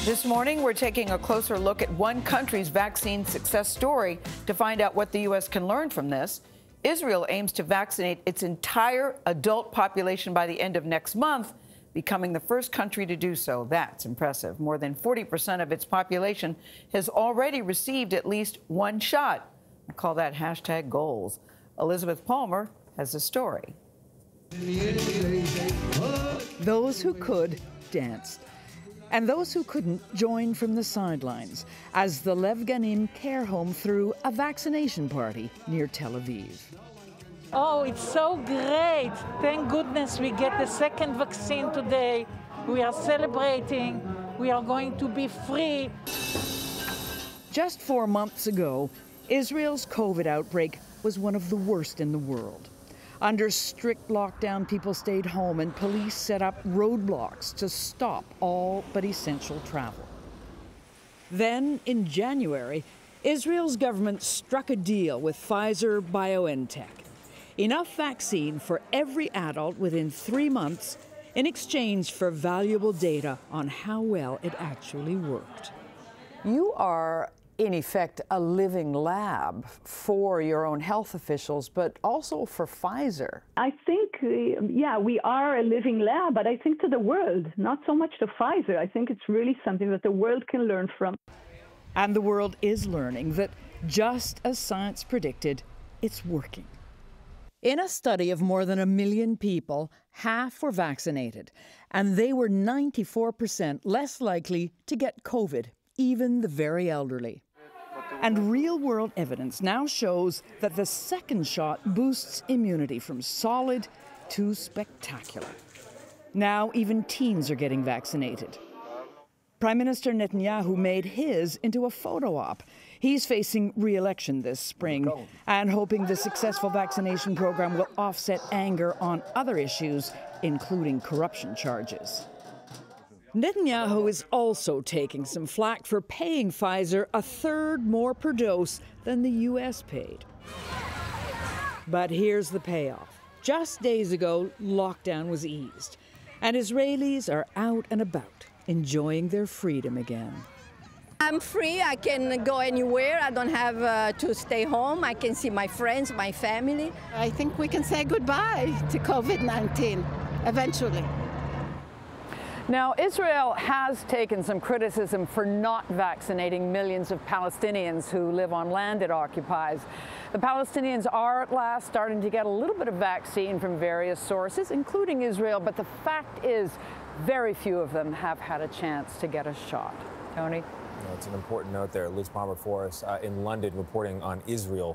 This morning, we're taking a closer look at one country's vaccine success story to find out what the U.S. can learn from this. Israel aims to vaccinate its entire adult population by the end of next month, becoming the first country to do so. That's impressive. More than 40% of its population has already received at least one shot. I call that hashtag goals. Elizabeth Palmer has the story. Those who could danced. And those who couldn't joined from the sidelines as the Lev Ganim care home threw a vaccination party near Tel Aviv. Oh, it's so great. Thank goodness we get the second vaccine today. We are celebrating. We are going to be free. Just 4 months ago, Israel's COVID outbreak was one of the worst in the world. Under strict lockdown, people stayed home and police set up roadblocks to stop all but essential travel. Then, in January, Israel's government struck a deal with Pfizer BioNTech. Enough vaccine for every adult within 3 months in exchange for valuable data on how well it actually worked. You are, in effect, a living lab for your own health officials, but also for Pfizer. I think, yeah, we are a living lab, but I think to the world, not so much to Pfizer. I think it's really something that the world can learn from. And the world is learning that, just as science predicted, it's working. In a study of more than 1 million people, half were vaccinated, and they were 94% less likely to get COVID, even the very elderly. And real-world evidence now shows that the second shot boosts immunity from solid to spectacular. Now even teens are getting vaccinated. Prime Minister Netanyahu made his into a photo op. He's facing re-election this spring and hoping the successful vaccination program will offset anger on other issues, including corruption charges. Netanyahu is also taking some flack for paying Pfizer a third more per dose than the U.S. paid. But here's the payoff. Just days ago, lockdown was eased, and Israelis are out and about, enjoying their freedom again. I'm free. I can go anywhere. I don't have to stay home. I can see my friends, my family. I think we can say goodbye to COVID-19 eventually. Now, Israel has taken some criticism for not vaccinating millions of Palestinians who live on land it occupies. The Palestinians are at last starting to get a little bit of vaccine from various sources, including Israel, but the fact is very few of them have had a chance to get a shot. Tony? It's an important note there. Liz Palmer for us in London reporting on Israel